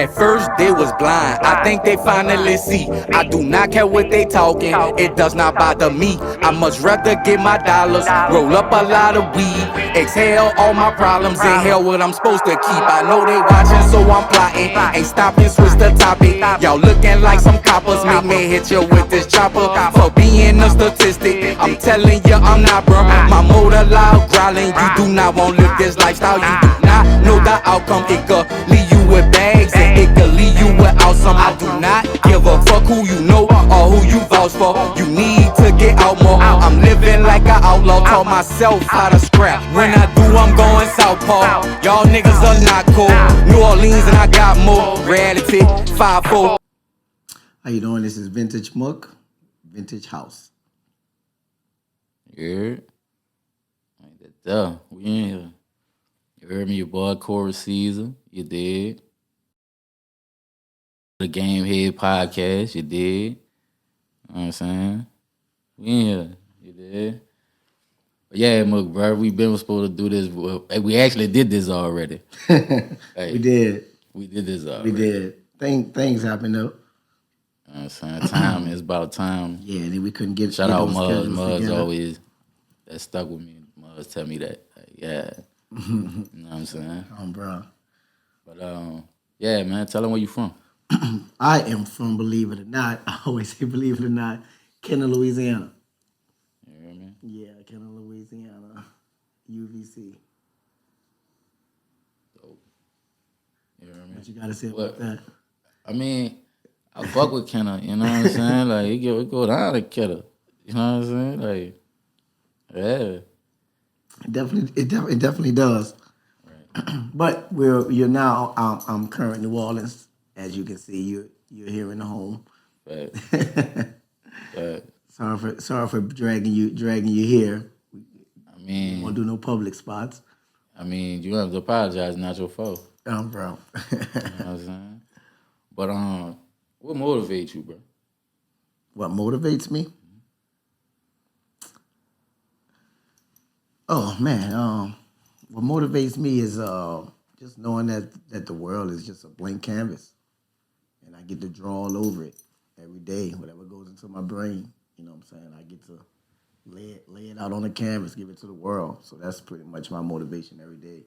At first they was blind, I think they finally see. I do not care what they talking, it does not bother me. I much rather get my dollars, roll up a lot of weed, exhale all my problems, inhale what I'm supposed to keep. I know they watching, so I'm plotting, ain't stopping, switch the topic. Y'all looking like some coppers, make me hit you with this chopper for being a statistic. I'm telling you I'm not, bro. My motor loud growling, you do not want to live this lifestyle. You do not know the outcome. It could leave you with bags and it could leave you with awesome. I do not give a fuck who you know or who you vouch for. You need to get out more. I'm living like an outlaw, taught myself how to scrap. When I do, I'm going southpaw. Y'all niggas are not cool. New Orleans and I got more. Reality 5-4. How you doing? This is Vintage Mook, Vintage House. Yeah. Duh, we in here. You heard me, your boy Corey Caesar. You did. The Game Head Podcast. You did. You know what I'm saying? We in here. You did. But yeah, Mook, bro, we been supposed to do this. We actually did this already. Hey, we did. We did this already. We did. Things happen though. You know what I'm saying? Time is about time. Yeah, and then we couldn't get Shout out those Muzz. schedules Muzz together. always, that stuck with me. Muzz tell me that. Like, yeah. You know what I'm saying? Bro. But yeah, man, tell them where you from. I am from, believe it or not, I always say believe it or not, Kendall, Louisiana. You hear me? Yeah, Kendall, Louisiana, UVC. Dope. You hear me? What you gotta say about that? I mean, I fuck with Kendall, you know what I'm saying? Like, it go down to Kendall. You know what I'm saying? Like, yeah. It definitely does. Right. But you're now. I'm current in New Orleans, as you can see. You're here in the home. Right. Right. Sorry for dragging you here. I mean, won't do no public spots. I mean, you have to apologize. Not your fault. Bro. You know what I'm saying? But what motivates you, bro? What motivates me? Oh man, what motivates me is just knowing that the world is just a blank canvas, and I get to draw all over it every day. Whatever goes into my brain, you know what I'm saying. I get to lay it out on the canvas, give it to the world. So that's pretty much my motivation every day.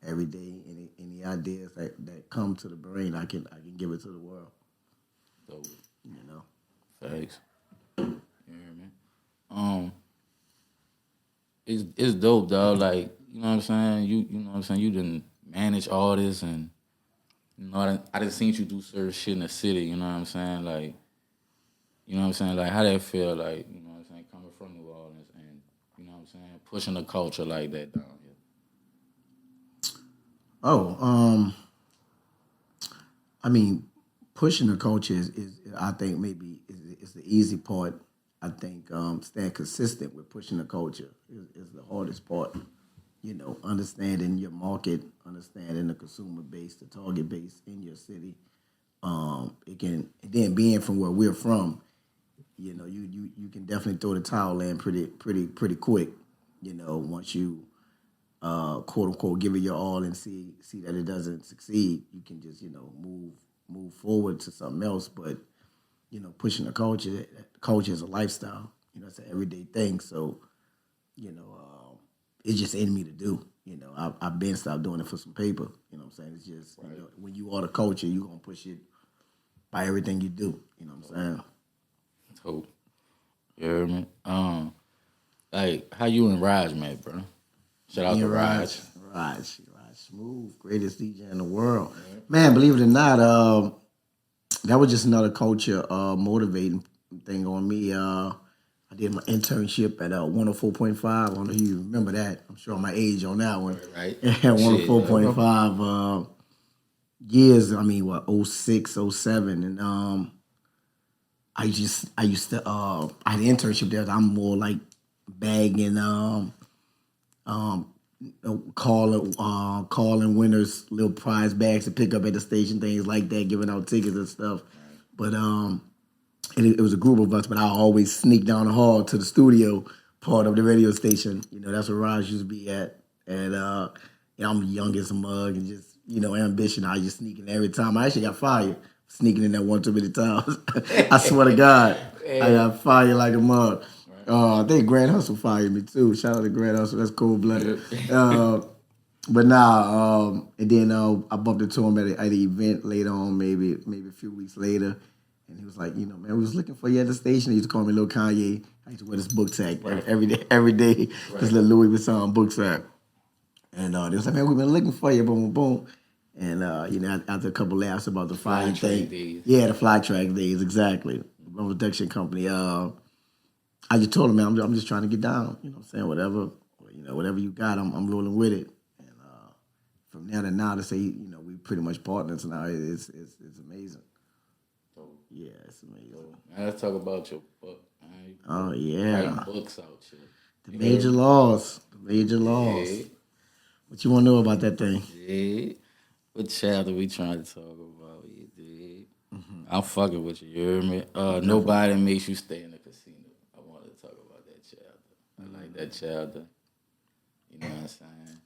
Every day, any ideas that come to the brain, I can give it to the world. Dope. You know. Thanks. You hear me? It's dope, dog. Like, you know what I'm saying? You know what I'm saying? You didn't manage all this, and you know I done seen you do certain shit in the city. You know what I'm saying? Like, you know what I'm saying? Like, how that feel? Like, you know what I'm saying? Coming from New Orleans, and you know what I'm saying? Pushing the culture like that down here. Oh, I mean, pushing the culture is I think maybe is the easy part. I think staying consistent with pushing the culture is the hardest part. You know, understanding your market, understanding the consumer base, the target base in your city. Then being from where we're from, you know, you can definitely throw the towel in pretty quick. You know, once you quote unquote give it your all and see that it doesn't succeed, you can just, you know, move forward to something else. But you know, pushing the culture is a lifestyle. You know, it's an everyday thing. So, you know, it's just in me to do. You know, I've been stopped doing it for some paper. You know what I'm saying? It's just, right. You know, when you are the culture, you're going to push it by everything you do. You know what I'm saying? Dope. You hear me? Like, how you and Raj met, bro? Shout out to Raj. Raj, Smoove, greatest DJ in the world. Yeah. Man, believe it or not, that was just another culture motivating thing on me. I did my internship at 104.5. I don't know if you remember that. I'm sure my age on that one. Right. At 104.5 years, I mean, what, 06, 07. And I used to, I had an internship there. I'm more like bagging, calling winners little prize bags to pick up at the station, things like that, giving out tickets and stuff. But it was a group of us, but I always sneak down the hall to the studio part of the radio station. You know, that's where Raj used to be at. And you know, I'm young as a mug and just ambition. I just sneaking every time. I actually got fired sneaking in there one too many times. I swear to God, I got fired like a mug. I think Grand Hustle fired me too. Shout out to Grand Hustle. That's cold blooded. But nah, and then I bumped into him at an event later on, maybe a few weeks later, and he was like, man, we was looking for you at the station. He used to call me Lil Kanye. I used to wear this book tag every day, this little Louis Vuitton book tag. And they was like, man, we've been looking for you, boom, boom, boom. And after a couple laughs about the fire thing, the fly track days, exactly, my production company. I just told him, man, I'm just trying to get down. You know what I'm saying? Whatever you got, I'm rolling with it. And from there to now to say, we pretty much partners now, it's amazing. Yeah, it's amazing. Now let's talk about your book. Oh yeah, writing books out here. The Major Laws. Yeah. What you want to know about that thing? Yeah. What chapter we trying to talk about? You dig? I'm fucking with you. You hear me? Nobody makes you stay in the casino. I want to talk about that chapter. I like that chapter. You know what I'm saying?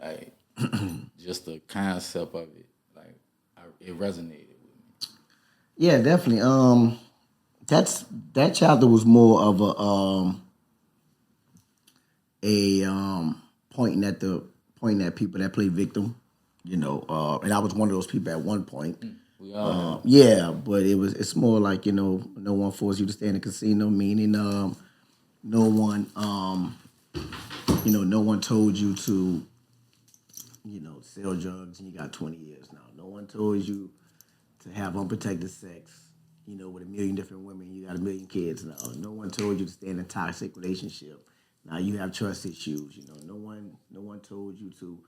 Like, just the concept of it. Like, it resonated with me. Yeah, definitely. That chapter was more of a pointing at people that play victim, and I was one of those people at one point. We all yeah, but it's more like, no one forced you to stay in a casino, meaning no one no one told you to sell drugs and you got 20 years now. No one told you to have unprotected sex, with a million different women, you got a million kids now. No one told you to stay in a toxic relationship. Now you have trust issues. No one told you to,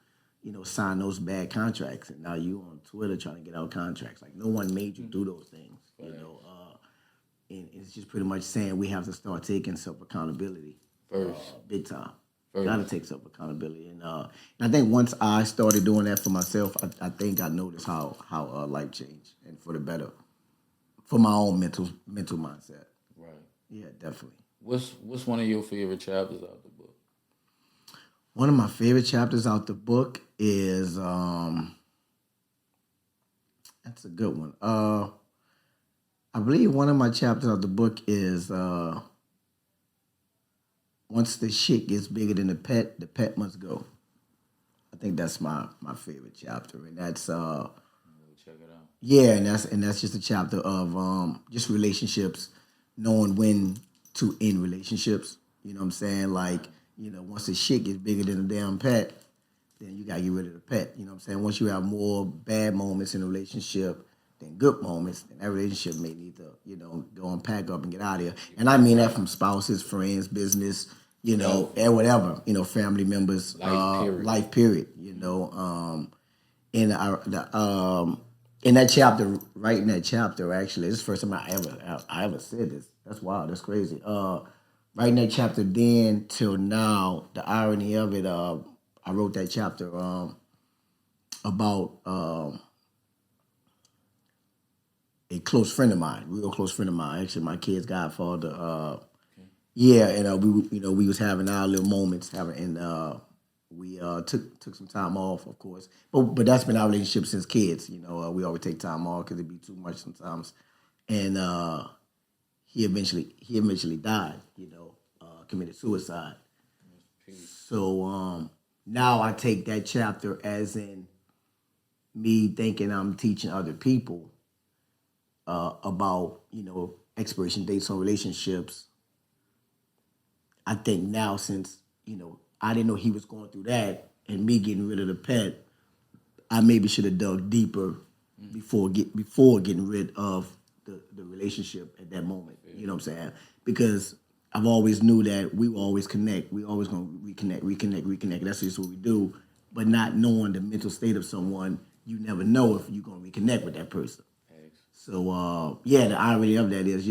sign those bad contracts. And now you on Twitter trying to get out contracts. Like, no one made you do those things. And it's just pretty much saying we have to start taking self accountability first, big time. Got to take self accountability. And I think once I started doing that for myself, I think I noticed how life changed and for the better, for my own mental mindset. Right. Yeah, definitely. What's one of your favorite chapters out the book? One of my favorite chapters out the book is that's a good one. I believe one of my chapters out the book is once the shit gets bigger than the pet must go. I think that's my favorite chapter, and that's check it out. Yeah, and that's just a chapter of just relationships, knowing when to end relationships. You know what I'm saying? Like, once the shit gets bigger than the damn pet, then you gotta get rid of the pet. You know what I'm saying? Once you have more bad moments in a relationship than good moments, then that relationship may need to, go and pack up and get out of here. And I mean that from spouses, friends, business, and whatever, family members, life period. In that chapter, writing that chapter, actually, this is the first time I ever said this. That's wild. That's crazy. Writing that chapter then till now, the irony of it, I wrote that chapter about a close friend of mine, real close friend of mine. Actually, my kid's godfather. Yeah, and we was having our little moments, we took some time off, of course, but that's been our relationship since kids. We always take time off because it'd be too much sometimes, and he eventually died. Committed suicide. So now I take that chapter as in me thinking I'm teaching other people about expiration dates on relationships. I think now, since I didn't know he was going through that, and me getting rid of the pet, I maybe should have dug deeper before getting rid of the relationship at that moment. You know what I'm saying? Because I've always knew that we will always connect. We always gonna reconnect. That's just what we do. But not knowing the mental state of someone, you never know if you're gonna reconnect with that person. So the irony of that is,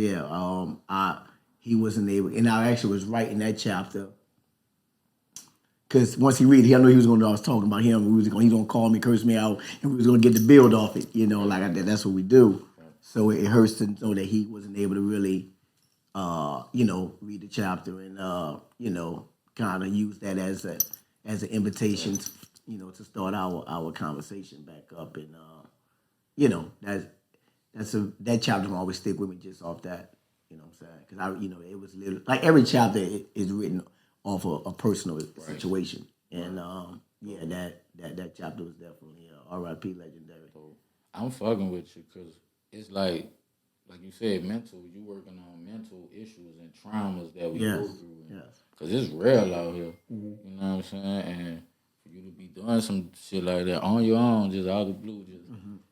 he wasn't able, and I actually was writing that chapter because once he read it, I knew he was going to know I was talking about him. He was going to call me, curse me out, and we was going to get the build off it. That's what we do. So it hurts to know that he wasn't able to really, read the chapter and, kind of use that as an invitation to start our conversation back up, and that chapter will always stick with me just off that. You know what I'm saying? Because it was literally like every chapter is written off a personal situation, and that chapter was definitely R.I.P. legendary. I'm fucking with you because it's like you said, mental. You working on mental issues and traumas that we go through. Because it's real out here. You know what I'm saying? And for you to be doing some shit like that on your own, just out of the blue,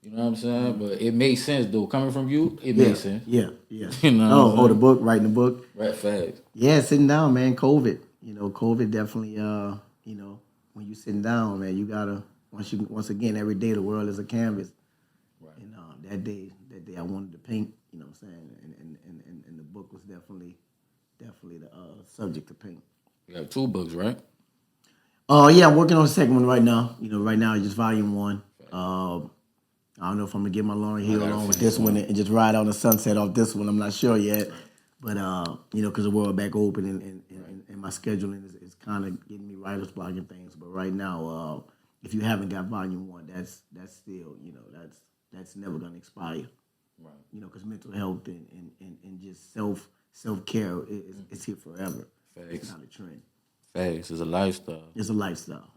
you know what I'm saying? But it makes sense, though. Coming from you, it makes sense. Yeah. You know the book, writing the book. Right, facts. Yeah, sitting down, man. COVID. COVID definitely, when you sitting down, man, you gotta, once again, every day the world is a canvas. Right. And that day I wanted to paint, you know what I'm saying? And the book was definitely the subject to paint. You have 2 books, right? Yeah, I'm working on the second one right now. Right now it's just volume 1. I don't know if I'm gonna get my Lauryn Hill along with this one and just ride on the sunset off this one. I'm not sure yet, but because the world back open and my scheduling is kind of getting me writer's block and things. But right now, if you haven't got volume 1, that's still that's never gonna expire. Right. Because mental health and just self-care is here forever. Facts. It's not a trend. Facts. It's a lifestyle. It's a lifestyle.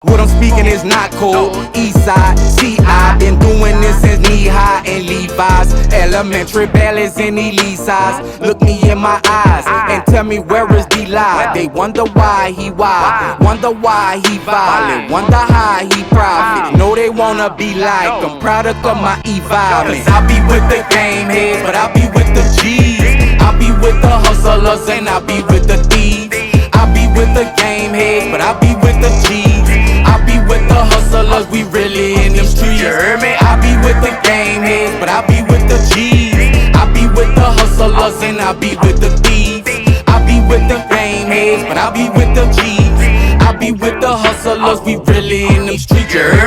What I'm speaking is not cold. Eastside, CI, been doing this since knee high and Levi's. Elementary ballads in elite size. Look me in my eyes and tell me where is the lie. They wonder why he wild, wonder why he violent, wonder how he profit. Know they wanna be like I'm product of my environment. I be with the game heads, but I be with the G's. I be with the hustlers and I be with the thieves. I be with the game heads, but I be with the G's. I be with the hustlers, we really in them streets. You heard me? I be with the game heads, but I be with the G's. I be with the hustlers and I be with the thieves. I be with the game heads, but I be with the G's. I be with the hustlers, we really in them streets. You heard me?